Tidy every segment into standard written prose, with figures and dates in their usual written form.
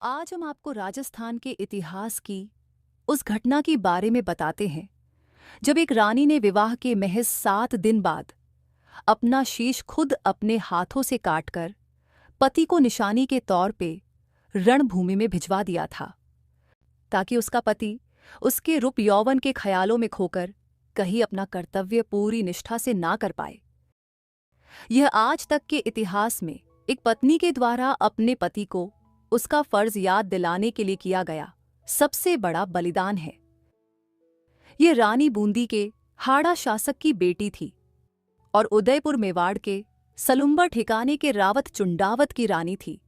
आज हम आपको राजस्थान के इतिहास की उस घटना के बारे में बताते हैं जब एक रानी ने विवाह के महज 7 दिन बाद अपना शीश खुद अपने हाथों से काटकर पति को निशानी के तौर पे रणभूमि में भिजवा दिया था, ताकि उसका पति उसके रूप यौवन के ख्यालों में खोकर कहीं अपना कर्तव्य पूरी निष्ठा से ना कर पाए। यह आज तक के इतिहास में एक पत्नी के द्वारा अपने पति को उसका फर्ज याद दिलाने के लिए किया गया सबसे बड़ा बलिदान है। यह रानी बूंदी के हाड़ा शासक की बेटी थी और उदयपुर मेवाड़ के सलुम्बर ठिकाने के रावत चुंडावत की रानी थी।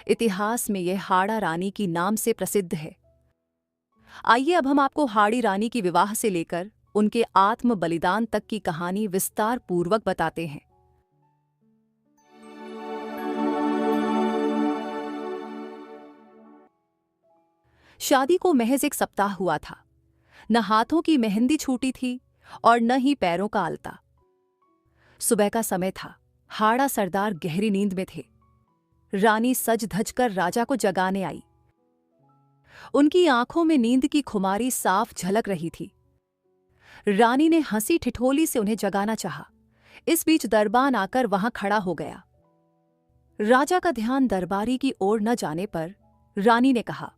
इतिहास में यह हाड़ा रानी की नाम से प्रसिद्ध है। आइए अब हम आपको हाड़ी रानी की विवाह से लेकर उनके आत्म बलिदान तक की कहानी विस्तार पूर्वक बताते हैं। शादी को महज एक सप्ताह हुआ था। न हाथों की मेहंदी छूटी थी और न ही पैरों का आलता। सुबह का समय था। हाड़ा सरदार गहरी नींद में थे। रानी सज धज कर राजा को जगाने आई। उनकी आंखों में नींद की खुमारी साफ झलक रही थी। रानी ने हंसी ठिठोली से उन्हें जगाना चाहा। इस बीच दरबान आकर वहां खड़ा हो गया। राजा का ध्यान दरबारी की ओर न जाने पर रानी ने कहा,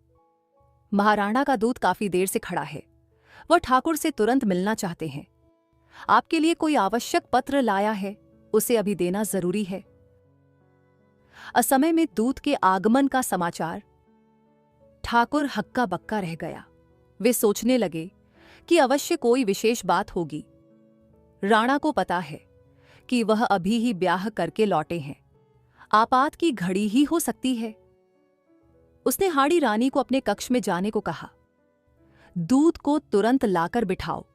महाराणा का दूत काफी देर से खड़ा है। वह ठाकुर से तुरंत मिलना चाहते हैं। आपके लिए कोई आवश्यक पत्र लाया है, उसे अभी देना जरूरी है। असमय में दूत के आगमन का समाचार ठाकुर हक्का बक्का रह गया। वे सोचने लगे कि अवश्य कोई विशेष बात होगी। राणा को पता है कि वह अभी ही ब्याह करके लौटे हैं। आपात की घड़ी ही हो सकती है। उसने हाड़ी रानी को अपने कक्ष में जाने को कहा। दूत को तुरंत लाकर बिठाओ,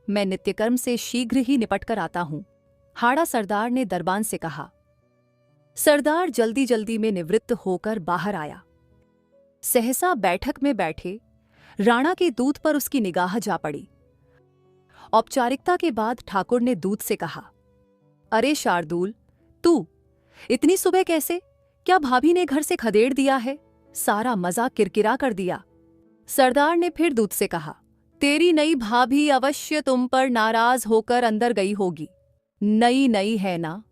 मैं नित्यकर्म से शीघ्र ही निपट कर आता हूं, हाड़ा सरदार ने दरबान से कहा। सरदार जल्दी जल्दी में निवृत्त होकर बाहर आया। सहसा बैठक में बैठे राणा के दूत पर उसकी निगाह जा पड़ी। औपचारिकता के बाद ठाकुर ने दूत से कहा, अरे शार्दूल, तू इतनी सुबह कैसे? क्या भाभी ने घर से खदेड़ दिया है? सारा मजा किरकिरा कर दिया। सरदार ने फिर दूत से कहा, तेरी नई भाभी अवश्य तुम पर नाराज होकर अंदर गई होगी। नई नई है ना,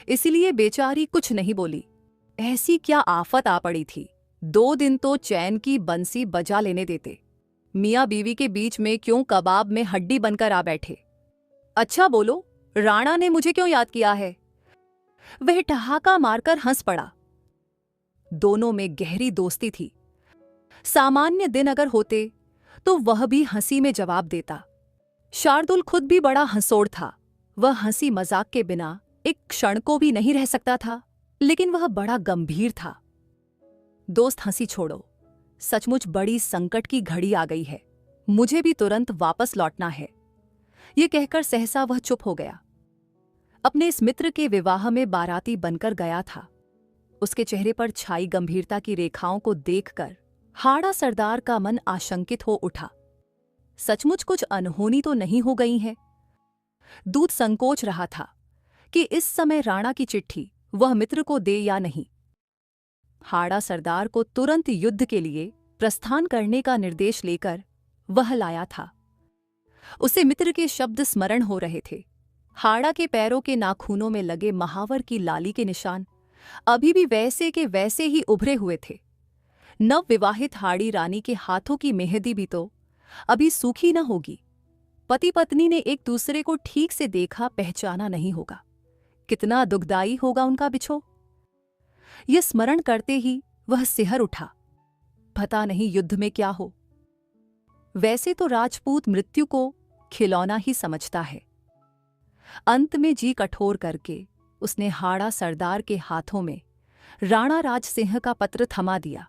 इसलिए बेचारी कुछ नहीं बोली। ऐसी क्या आफत आ पड़ी थी, 2 दिन तो चैन की बंसी बजा लेने देते। मियाँ बीवी के बीच में क्यों कबाब में हड्डी बनकर आ बैठे? अच्छा बोलो, राणा ने मुझे क्यों याद किया है? वह ठहाका मारकर हंस पड़ा। दोनों में गहरी दोस्ती थी। सामान्य दिन अगर होते तो वह भी हंसी में जवाब देता। शार्दुल खुद भी बड़ा हंसोड़ था। वह हंसी मजाक के बिना एक क्षण को भी नहीं रह सकता था, लेकिन वह बड़ा गंभीर था। दोस्त हंसी छोड़ो, सचमुच बड़ी संकट की घड़ी आ गई है। मुझे भी तुरंत वापस लौटना है। यह कहकर सहसा वह चुप हो गया। अपने इस मित्र के विवाह में बाराती बनकर गया था। उसके चेहरे पर छाई गंभीरता की रेखाओं को देखकर हाड़ा सरदार का मन आशंकित हो उठा। सचमुच कुछ अनहोनी तो नहीं हो गई है? दूत संकोच रहा था कि इस समय राणा की चिट्ठी वह मित्र को दे या नहीं। हाड़ा सरदार को तुरंत युद्ध के लिए प्रस्थान करने का निर्देश लेकर वह लाया था। उसे मित्र के शब्द स्मरण हो रहे थे। हाड़ा के पैरों के नाखूनों में लगे महावर की लाली के निशान अभी भी वैसे के वैसे ही उभरे हुए थे। नवविवाहित हाड़ी रानी के हाथों की मेहंदी भी तो अभी सूखी न होगी। पति पत्नी ने एक दूसरे को ठीक से देखा पहचाना नहीं होगा। कितना दुखदाई होगा उनका बिछो। यह स्मरण करते ही वह सिहर उठा। पता नहीं युद्ध में क्या हो। वैसे तो राजपूत मृत्यु को खिलौना ही समझता है। अंत में जी कठोर करके उसने हाड़ा सरदार के हाथों में राणा राज सिंह का पत्र थमा दिया।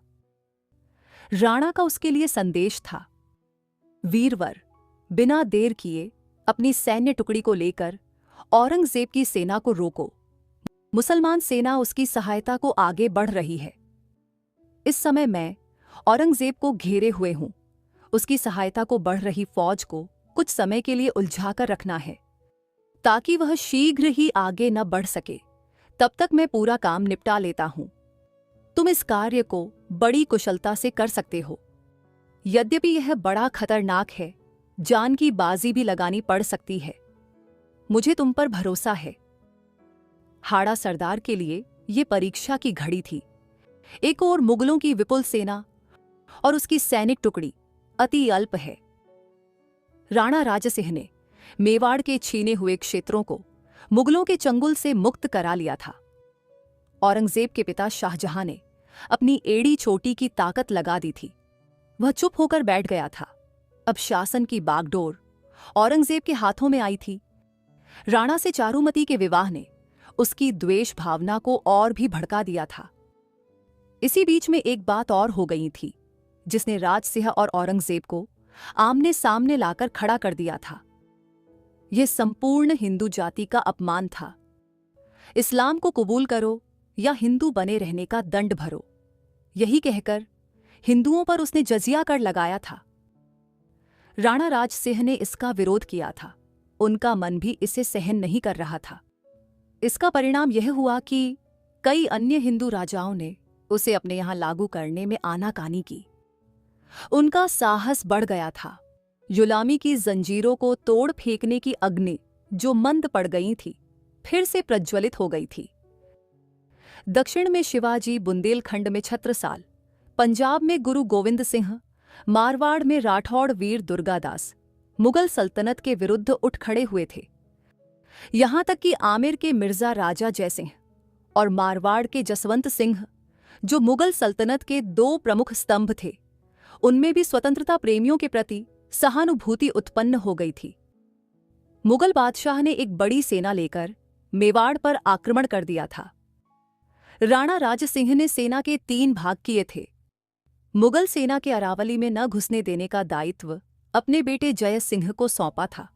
राणा का उसके लिए संदेश था, वीरवर, बिना देर किए अपनी सैन्य टुकड़ी को लेकर औरंगजेब की सेना को रोको। मुसलमान सेना उसकी सहायता को आगे बढ़ रही है। इस समय मैं औरंगजेब को घेरे हुए हूं। उसकी सहायता को बढ़ रही फौज को कुछ समय के लिए उलझाकर रखना है, ताकि वह शीघ्र ही आगे न बढ़ सके। तब तक मैं पूरा काम निपटा लेता हूं। तुम इस कार्य को बड़ी कुशलता से कर सकते हो। यद्यपि यह बड़ा खतरनाक है, जान की बाजी भी लगानी पड़ सकती है। मुझे तुम पर भरोसा है। हाड़ा सरदार के लिए ये परीक्षा की घड़ी थी। एक ओर मुगलों की विपुल सेना और उसकी सैनिक टुकड़ी अति अल्प है। राणा राजसिंह ने मेवाड़ के छीने हुए क्षेत्रों को मुगलों के चंगुल से मुक्त करा लिया था। औरंगजेब के पिता शाहजहां ने अपनी एड़ी चोटी की ताकत लगा दी थी। वह चुप होकर बैठ गया था। अब शासन की बागडोर औरंगजेब के हाथों में आई थी। राणा से चारुमती के विवाह ने उसकी द्वेष भावना को और भी भड़का दिया था। इसी बीच में एक बात और हो गई थी जिसने राजसिंह और औरंगजेब को आमने सामने लाकर खड़ा कर दिया था। यह संपूर्ण हिंदू जाति का अपमान था। इस्लाम को कबूल करो या हिंदू बने रहने का दंड भरो, यही कहकर हिंदुओं पर उसने जजिया कर लगाया था। राणा राजसिंह ने इसका विरोध किया था। उनका मन भी इसे सहन नहीं कर रहा था। इसका परिणाम यह हुआ कि कई अन्य हिंदू राजाओं ने उसे अपने यहां लागू करने में आनाकानी की। उनका साहस बढ़ गया था। गुलामी की जंजीरों को तोड़ फेंकने की अग्नि जो मंद पड़ गई थी, फिर से प्रज्वलित हो गई थी। दक्षिण में शिवाजी, बुंदेलखंड में छत्रसाल, पंजाब में गुरु गोविंद सिंह, मारवाड़ में राठौड़ वीर दुर्गादास मुगल सल्तनत के विरुद्ध उठ खड़े हुए थे। यहां तक कि आमेर के मिर्जा राजा जयसिंह और मारवाड़ के जसवंत सिंह, जो मुगल सल्तनत के दो प्रमुख स्तंभ थे, उनमें भी स्वतंत्रता प्रेमियों के प्रति सहानुभूति उत्पन्न हो गई थी। मुगल बादशाह ने एक बड़ी सेना लेकर मेवाड़ पर आक्रमण कर दिया था। राणा राजसिंह ने सेना के 3 भाग किए थे। मुगल सेना के अरावली में न घुसने देने का दायित्व अपने बेटे जय सिंह को सौंपा था।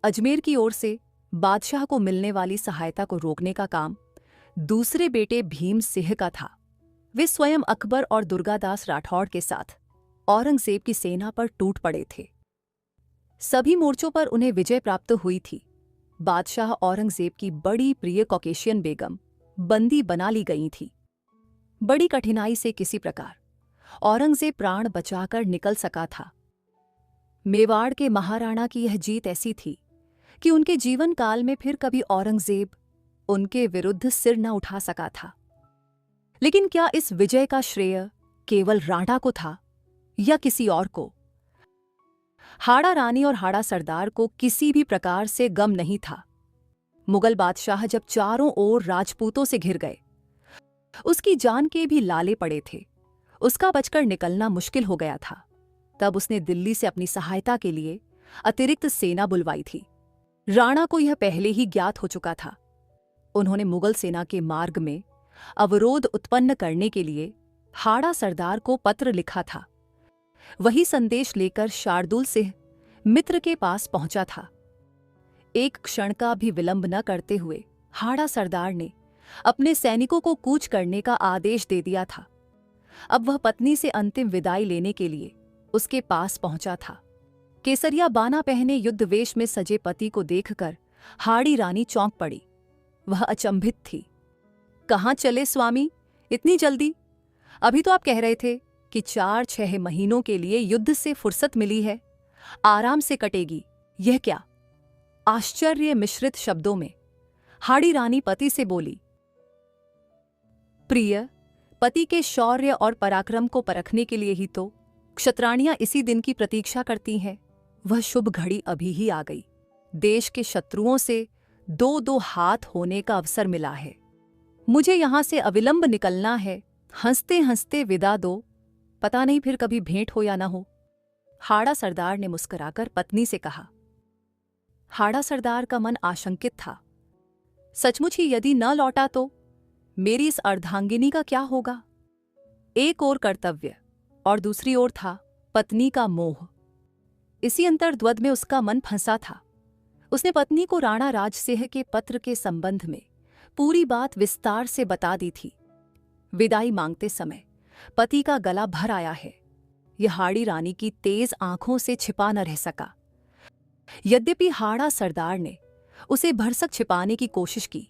अजमेर की ओर से बादशाह को मिलने वाली सहायता को रोकने का काम दूसरे बेटे भीम सिंह का था। वे स्वयं अकबर और दुर्गादास राठौड़ के साथ औरंगजेब की सेना पर टूट पड़े थे। सभी मोर्चों पर उन्हें विजय प्राप्त हुई थी। बादशाह औरंगजेब की बड़ी प्रिय कॉकेशियन बेगम बंदी बना ली गई थी। बड़ी कठिनाई से किसी प्रकार औरंगजेब प्राण बचाकर निकल सका था। मेवाड़ के महाराणा की यह जीत ऐसी थी कि उनके जीवन काल में फिर कभी औरंगजेब उनके विरुद्ध सिर न उठा सका था। लेकिन क्या इस विजय का श्रेय केवल राणा को था या किसी और को? हाड़ा रानी और हाड़ा सरदार को किसी भी प्रकार से गम नहीं था। मुगल बादशाह जब चारों ओर राजपूतों से घिर गए, उसकी जान के भी लाले पड़े थे। उसका बचकर निकलना मुश्किल हो गया था। तब उसने दिल्ली से अपनी सहायता के लिए अतिरिक्त सेना बुलवाई थी। राणा को यह पहले ही ज्ञात हो चुका था। उन्होंने मुगल सेना के मार्ग में अवरोध उत्पन्न करने के लिए हाड़ा सरदार को पत्र लिखा था। वही संदेश लेकर शार्दुल सिंह मित्र के पास पहुंचा था। एक क्षण का भी विलंब न करते हुए हाड़ा सरदार ने अपने सैनिकों को कूच करने का आदेश दे दिया था। अब वह पत्नी से अंतिम विदाई लेने के लिए उसके पास पहुंचा था। केसरिया बाना पहने युद्धवेश में सजे पति को देखकर हाड़ी रानी चौंक पड़ी। वह अचंभित थी। कहाँ चले स्वामी, इतनी जल्दी? अभी तो आप कह रहे थे कि 4-6 महीनों के लिए युद्ध से फुर्सत मिली है, आराम से कटेगी। यह क्या? आश्चर्य मिश्रित शब्दों में हाड़ी रानी पति से बोली, प्रिय, पति के शौर्य और पराक्रम को परखने के लिए ही तो क्षत्राणियां इसी दिन की प्रतीक्षा करती हैं। वह शुभ घड़ी अभी ही आ गई। देश के शत्रुओं से 2-2 हाथ होने का अवसर मिला है। मुझे यहां से अविलंब निकलना है। हंसते हंसते विदा दो, पता नहीं फिर कभी भेंट हो या ना हो। हाड़ा सरदार ने मुस्कुराकर पत्नी से कहा। हाड़ा सरदार का मन आशंकित था। सचमुच ही यदि न लौटा तो मेरी इस अर्धांगिनी का क्या होगा? एक ओर कर्तव्य और दूसरी ओर था पत्नी का मोह। इसी अंतर्द्वंद में उसका मन फंसा था। उसने पत्नी को राणा राजसिंह के पत्र के संबंध में पूरी बात विस्तार से बता दी थी। विदाई मांगते समय पति का गला भर आया है, यह हाड़ी रानी की तेज आंखों से छिपा न रह सका। यद्यपि हाड़ा सरदार ने उसे भरसक छिपाने की कोशिश की।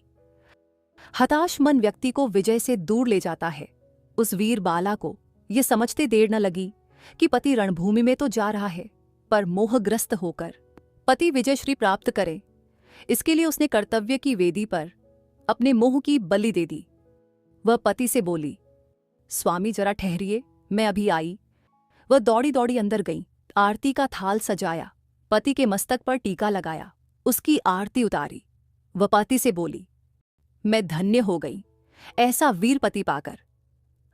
हताश मन व्यक्ति को विजय से दूर ले जाता है। उस वीर बाला को ये समझते देर न लगी कि पति रणभूमि में तो जा रहा है, पर मोहग्रस्त होकर पति विजयश्री प्राप्त करे, इसके लिए उसने कर्तव्य की वेदी पर अपने मोह की बलि दे दी। वह पति से बोली, स्वामी जरा ठहरिए, मैं अभी आई। वह दौड़ी दौड़ी अंदर गई, आरती का थाल सजाया, पति के मस्तक पर टीका लगाया, उसकी आरती उतारी। वह पति से बोली, मैं धन्य हो गई ऐसा वीर पति पाकर।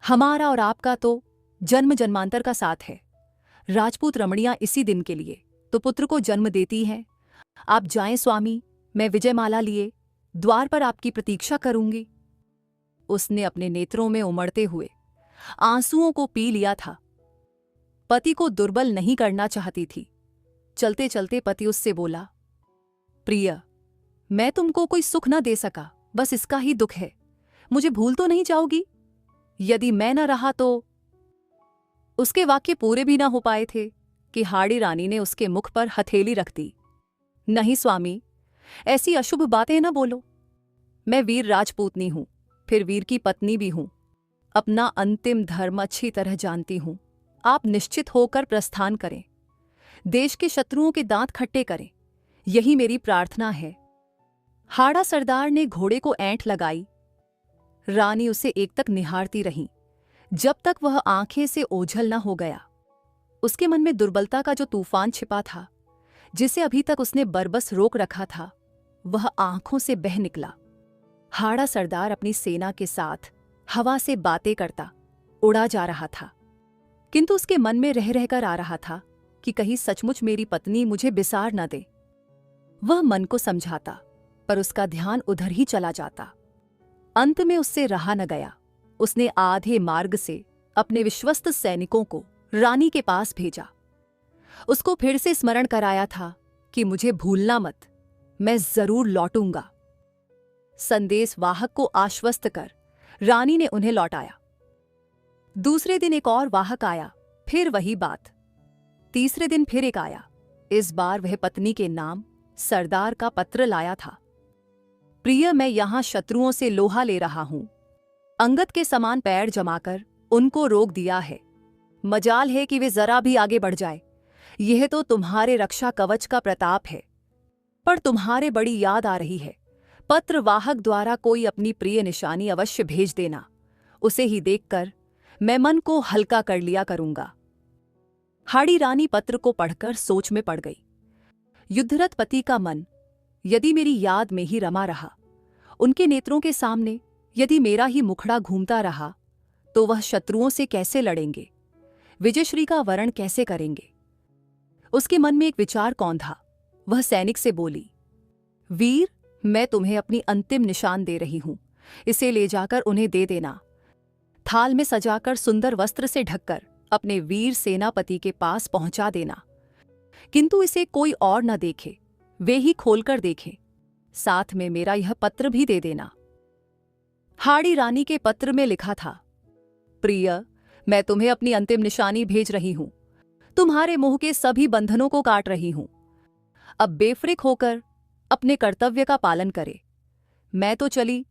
हमारा और आपका तो जन्म जन्मांतर का साथ है। राजपूत रमणियां इसी दिन के लिए तो पुत्र को जन्म देती हैं। आप जाएं स्वामी, मैं विजयमाला लिए द्वार पर आपकी प्रतीक्षा करूंगी। उसने अपने नेत्रों में उमड़ते हुए आंसुओं को पी लिया था। पति को दुर्बल नहीं करना चाहती थी। चलते चलते पति उससे बोला, प्रिय, मैं तुमको कोई सुख न दे सका, बस इसका ही दुख है। मुझे भूल तो नहीं जाओगी? यदि मैं न रहा तो। उसके वाक्य पूरे भी न हो पाए थे कि हाड़ी रानी ने उसके मुख पर हथेली रख दी। नहीं स्वामी, ऐसी अशुभ बातें न बोलो। मैं वीर राजपूतनी हूं, फिर वीर की पत्नी भी हूं। अपना अंतिम धर्म अच्छी तरह जानती हूं। आप निश्चित होकर प्रस्थान करें, देश के शत्रुओं के दांत खट्टे करें, यही मेरी प्रार्थना है। हाड़ा सरदार ने घोड़े को ऐंठ लगाई। रानी उसे एकटक निहारती रही, जब तक वह आंखें से ओझल न हो गया। उसके मन में दुर्बलता का जो तूफान छिपा था, जिसे अभी तक उसने बरबस रोक रखा था, वह आंखों से बह निकला। हाड़ा सरदार अपनी सेना के साथ हवा से बातें करता उड़ा जा रहा था, किंतु उसके मन में रह रहकर आ रहा था कि कहीं सचमुच मेरी पत्नी मुझे बिसार न दे। वह मन को समझाता, पर उसका ध्यान उधर ही चला जाता। अंत में उससे रहा न गया। उसने आधे मार्ग से अपने विश्वस्त सैनिकों को रानी के पास भेजा। उसको फिर से स्मरण कराया था कि मुझे भूलना मत, मैं जरूर लौटूंगा। संदेश वाहक को आश्वस्त कर रानी ने उन्हें लौटाया। दूसरे दिन एक और वाहक आया, फिर वही बात। तीसरे दिन फिर एक आया। इस बार वह पत्नी के नाम सरदार का पत्र लाया था। प्रिय, मैं यहां शत्रुओं से लोहा ले रहा हूं। अंगद के समान पैर जमाकर उनको रोक दिया है। मजाल है कि वे जरा भी आगे बढ़ जाए। यह तो तुम्हारे रक्षा कवच का प्रताप है, पर तुम्हारे बड़ी याद आ रही है। पत्र वाहक द्वारा कोई अपनी प्रिय निशानी अवश्य भेज देना। उसे ही देखकर मैं मन को हल्का कर लिया करूंगा। हाड़ी रानी पत्र को पढ़कर सोच में पड़ गई। युद्धरत पति का मन यदि मेरी याद में ही रमा रहा, उनके नेत्रों के सामने यदि मेरा ही मुखड़ा घूमता रहा, तो वह शत्रुओं से कैसे लड़ेंगे, विजयश्री का वरण कैसे करेंगे। उसके मन में एक विचार कौन था। वह सैनिक से बोली, वीर, मैं तुम्हें अपनी अंतिम निशान दे रही हूं, इसे ले जाकर उन्हें दे देना। थाल में सजाकर सुंदर वस्त्र से ढककर अपने वीर सेनापति के पास पहुंचा देना, किंतु इसे कोई और न देखे, वे ही खोलकर देखें। साथ में मेरा यह पत्र भी दे देना। हाड़ी रानी के पत्र में लिखा था, प्रिय, मैं तुम्हें अपनी अंतिम निशानी भेज रही हूं। तुम्हारे मोह के सभी बंधनों को काट रही हूं। अब बेफिक्र होकर अपने कर्तव्य का पालन करे। मैं तो चली,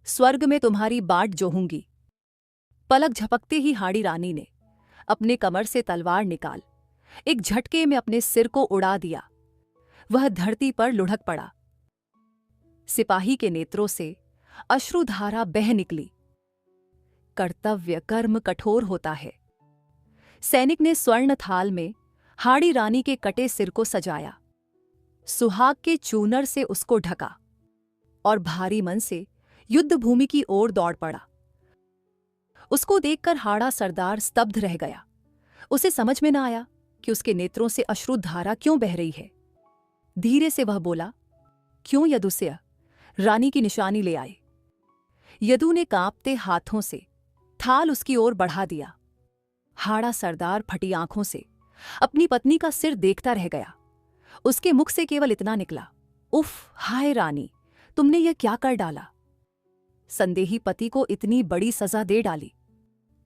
स्वर्ग में तुम्हारी बाट जोहूंगी। पलक झपकते ही हाड़ी रानी ने अपने कमर से तलवार निकाल एक झटके में अपने सिर को उड़ा दिया। वह धरती पर लुढ़क पड़ा। सिपाही के नेत्रों से अश्रुधारा बह निकली। कर्तव्य कर्म कठोर होता है। सैनिक ने स्वर्ण थाल में हाड़ी रानी के कटे सिर को सजाया, सुहाग के चूनर से उसको ढका और भारी मन से युद्ध भूमि की ओर दौड़ पड़ा। उसको देखकर हाड़ा सरदार स्तब्ध रह गया। उसे समझ में न आया कि उसके नेत्रों से अश्रुधारा क्यों बह रही है। धीरे से वह बोला, क्यों यदुस्य, रानी की निशानी ले आए। यदु ने कांपते हाथों से थाल उसकी ओर बढ़ा दिया। हाड़ा सरदार फटी आंखों से अपनी पत्नी का सिर देखता रह गया। उसके मुख से केवल इतना निकला, उफ, हाय रानी, तुमने यह क्या कर डाला। संदेही पति को इतनी बड़ी सजा दे डाली।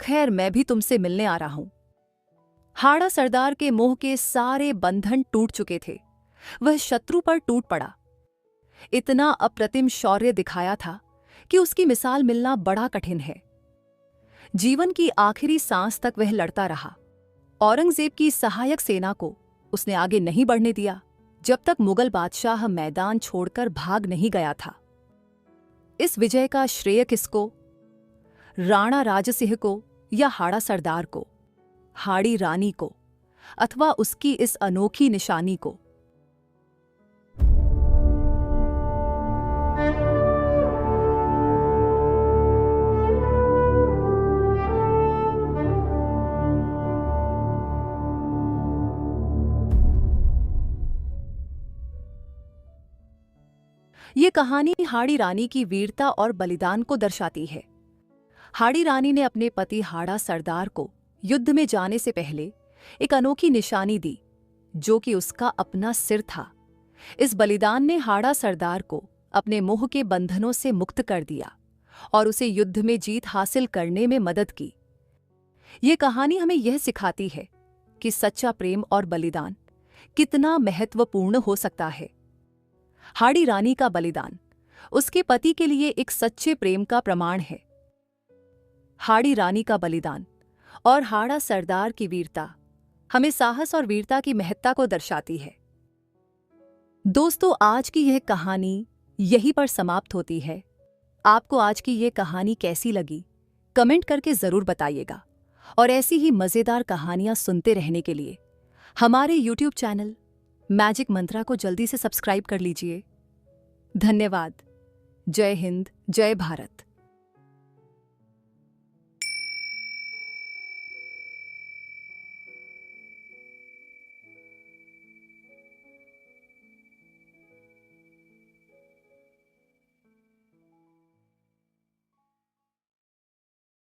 खैर, मैं भी तुमसे मिलने आ रहा हूं। हाड़ा सरदार के मोह के सारे बंधन टूट चुके थे। वह शत्रु पर टूट पड़ा। इतना अप्रतिम शौर्य दिखाया था कि उसकी मिसाल मिलना बड़ा कठिन है। जीवन की आखिरी सांस तक वह लड़ता रहा। औरंगजेब की सहायक सेना को उसने आगे नहीं बढ़ने दिया जब तक मुगल बादशाह मैदान छोड़कर भाग नहीं गया था। इस विजय का श्रेय किसको? राणा राजसिंह को या हाड़ा सरदार को, हाड़ी रानी को, अथवा उसकी इस अनोखी निशानी को? ये कहानी हाड़ी रानी की वीरता और बलिदान को दर्शाती है। हाड़ी रानी ने अपने पति हाड़ा सरदार को युद्ध में जाने से पहले एक अनोखी निशानी दी, जो कि उसका अपना सिर था। इस बलिदान ने हाड़ा सरदार को अपने मोह के बंधनों से मुक्त कर दिया और उसे युद्ध में जीत हासिल करने में मदद की। ये कहानी हमें यह सिखाती है कि सच्चा प्रेम और बलिदान कितना महत्वपूर्ण हो सकता है। हाड़ी रानी का बलिदान उसके पति के लिए एक सच्चे प्रेम का प्रमाण है। हाड़ी रानी का बलिदान और हाड़ा सरदार की वीरता हमें साहस और वीरता की महत्ता को दर्शाती है। दोस्तों, आज की यह कहानी यहीं पर समाप्त होती है। आपको आज की यह कहानी कैसी लगी, कमेंट करके जरूर बताइएगा। और ऐसी ही मजेदार कहानियां सुनते रहने के लिए हमारे YouTube चैनल मैजिक मंत्रा को जल्दी से सब्सक्राइब कर लीजिए। धन्यवाद। जय हिंद, जय भारत।